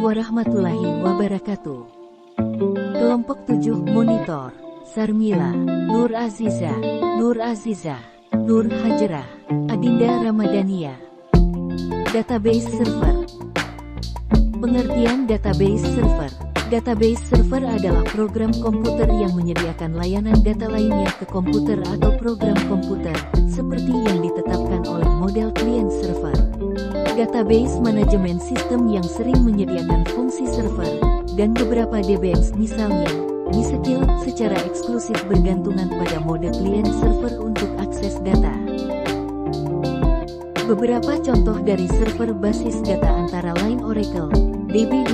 warahmatullahi wabarakatuh. Kelompok 7 Monitor, Sarmila, Nur Aziza, Nur Hajerah, Adinda Ramadhania. Database Server. Pengertian database server. Database server adalah program komputer yang menyediakan layanan data lainnya ke komputer atau program komputer, seperti yang ditetapkan oleh model klien server. Database manajemen sistem yang sering menyediakan fungsi server, dan beberapa DBMS misalnya, MySQL secara eksklusif bergantungan pada mode klien server untuk akses data. Beberapa contoh dari server basis data antara lain Oracle, DB2,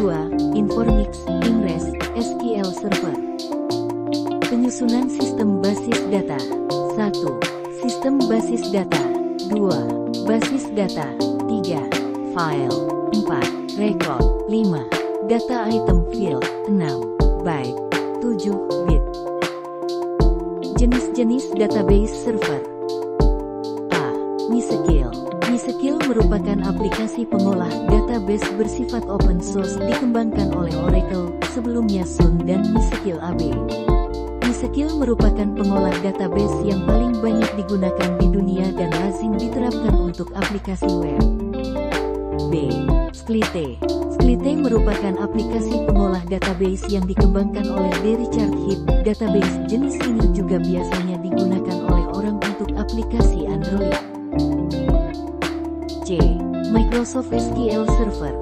Informix, Imres, SQL Server. Penyusunan sistem basis data. 1. Sistem basis data. 2. Basis data. 3. File. 4. Record. 5. Data item field. 6. Byte. 7. Bit. Jenis-jenis database server. A. MySQL. MySQL merupakan aplikasi pengolah database bersifat open source dikembangkan oleh Oracle, sebelumnya Sun dan MySQL AB. MySQL merupakan pengolah database yang paling banyak digunakan di dunia dan lazim diterapkan untuk aplikasi web. B. Sqlite. Sqlite merupakan aplikasi pengolah database yang dikembangkan oleh D. Richard Heath. Database jenis ini juga biasanya digunakan oleh orang untuk aplikasi Android. C. Microsoft SQL Server.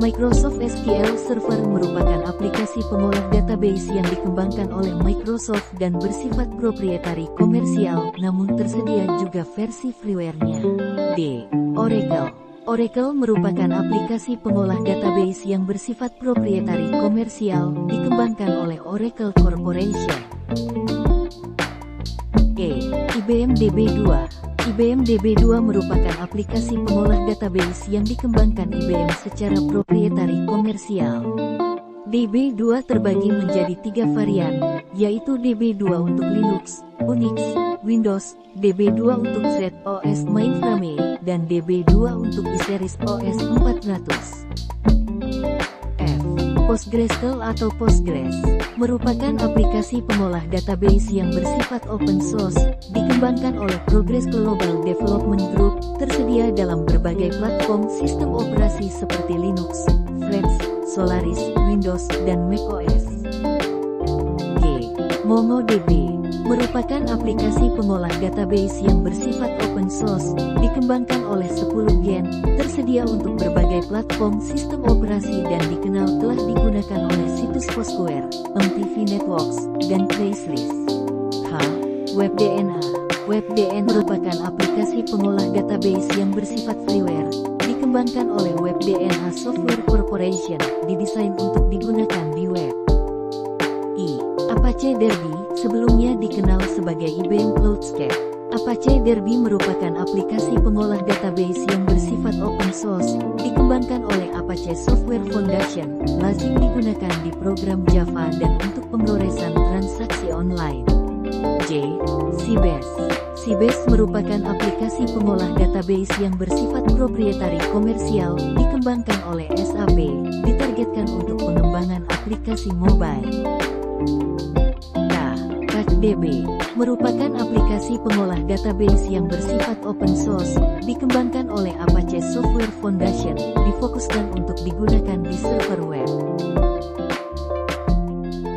Microsoft SQL Server merupakan aplikasi pengolah database yang dikembangkan oleh Microsoft dan bersifat proprietari komersial, namun tersedia juga versi freeware-nya. D. Oracle. Oracle merupakan aplikasi pengolah database yang bersifat proprietari komersial, dikembangkan oleh Oracle Corporation. E. IBM DB2. IBM DB2 merupakan aplikasi pengolah database yang dikembangkan IBM secara proprietari komersial. DB2 terbagi menjadi 3 varian, yaitu DB2 untuk Linux, Unix, Windows, DB2 untuk ZOS Mainframe, dan DB2 untuk iSeries OS 400. F. PostgreSQL atau Postgres merupakan aplikasi pengolah database yang bersifat open source, dikembangkan oleh Progress Global Development Group, tersedia dalam berbagai platform sistem operasi seperti Linux, Flex, Solaris, Windows, dan macOS. G. MongoDB merupakan aplikasi pengolah database yang bersifat open source, dikembangkan oleh 10 gen, tersedia untuk berbagai platform sistem operasi dan dikenal telah digunakan oleh situs Foursquare, MTV Networks, dan Craigslist. H. WebDNA. WebDNA merupakan aplikasi pengolah database yang bersifat freeware, dikembangkan oleh WebDNA Software Corporation, didesain untuk digunakan di web. I. Apache Derby, sebelumnya dikenal sebagai IBM Cloudscape. Apache Derby merupakan aplikasi pengolah database yang bersifat open source, dikembangkan oleh Apache Software Foundation, lazim digunakan di program Java dan untuk pemrosesan transaksi online. J. Sybase. Sybase merupakan aplikasi pengolah database yang bersifat proprietari komersial, dikembangkan oleh SAP, ditargetkan untuk pengembangan aplikasi mobile. DB merupakan aplikasi pengolah database yang bersifat open source, dikembangkan oleh Apache Software Foundation, difokuskan untuk digunakan di server web.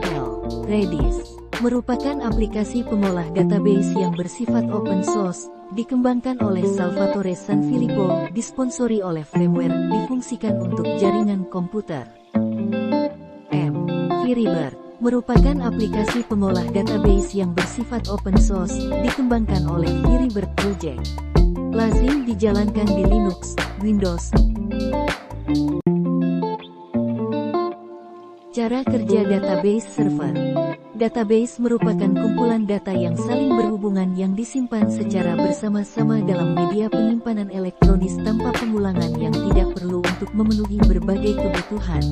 L. Redis merupakan aplikasi pengolah database yang bersifat open source, dikembangkan oleh Salvatore Sanfilippo, disponsori oleh VMware, difungsikan untuk jaringan komputer. M. Firebird merupakan aplikasi pengolah database yang bersifat open source, dikembangkan oleh Firebird Project. Lazim dijalankan di Linux, Windows. Cara kerja database server. Database merupakan kumpulan data yang saling berhubungan yang disimpan secara bersama-sama dalam media penyimpanan elektronis tanpa pengulangan yang tidak perlu untuk memenuhi berbagai kebutuhan.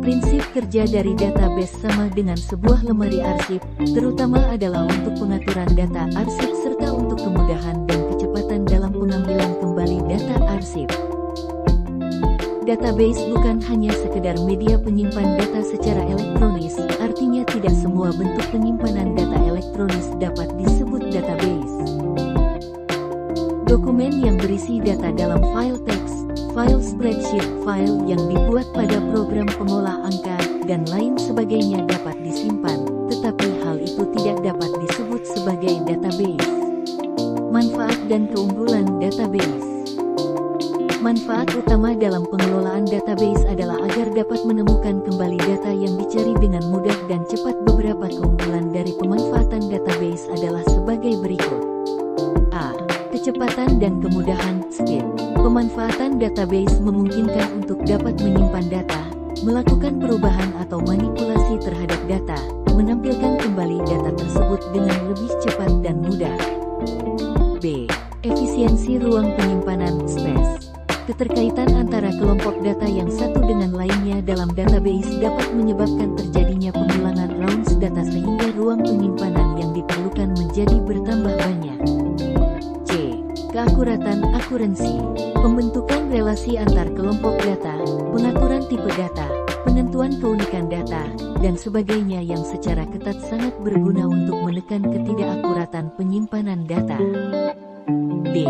Prinsip kerja dari database sama dengan sebuah lemari arsip, terutama adalah untuk pengaturan data arsip serta untuk kemudahan dan kecepatan dalam pengambilan kembali data arsip. Database bukan hanya sekedar media penyimpan data secara elektronis, artinya tidak semua bentuk penyimpanan data elektronis dapat disebut database. Dokumen yang berisi data dalam file teks, file spreadsheet, file yang dibuat pada program pengolah angka, dan lain sebagainya dapat disimpan, tetapi hal itu tidak dapat disebut sebagai database. Manfaat dan keunggulan database. Manfaat utama dalam pengelolaan database adalah agar dapat menemukan kembali data yang dicari dengan mudah dan cepat. Beberapa keunggulan dari pemanfaatan database adalah sebagai berikut. A. Kecepatan dan kemudahan, speed. Pemanfaatan database memungkinkan untuk dapat menyimpan data, melakukan perubahan atau manipulasi terhadap data, menampilkan kembali data tersebut dengan lebih cepat dan mudah. B. Efisiensi ruang penyimpanan, space. Keterkaitan antara kelompok data yang satu dengan lainnya dalam database dapat menyebabkan terjadinya pengulangan rounds data sehingga ruang penyimpanan yang diperlukan menjadi bertambah banyak. C. Keakuratan, akurensi. Pembentukan relasi antar kelompok data, pengaturan tipe data, penentuan keunikan data, dan sebagainya yang secara ketat sangat berguna untuk menekan ketidakakuratan penyimpanan data. D.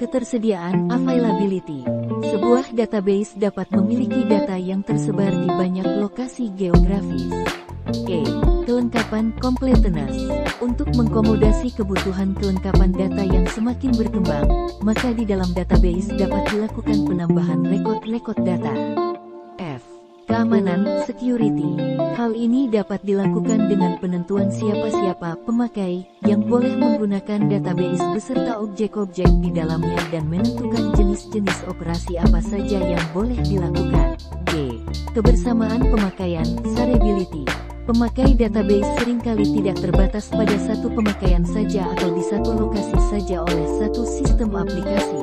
Ketersediaan, availability. Sebuah database dapat memiliki data yang tersebar di banyak lokasi geografis. E. Kelengkapan, completeness. Untuk mengkomodasi kebutuhan kelengkapan data yang semakin berkembang, maka di dalam database dapat dilakukan penambahan rekod-rekod data. F. Keamanan, security. Hal ini dapat dilakukan dengan penentuan siapa-siapa pemakai yang boleh menggunakan database beserta objek-objek di dalamnya dan menentukan jenis-jenis operasi apa saja yang boleh dilakukan. G. Kebersamaan pemakaian, shareability. Pemakai database seringkali tidak terbatas pada satu pemakaian saja atau di satu lokasi saja oleh satu sistem aplikasi.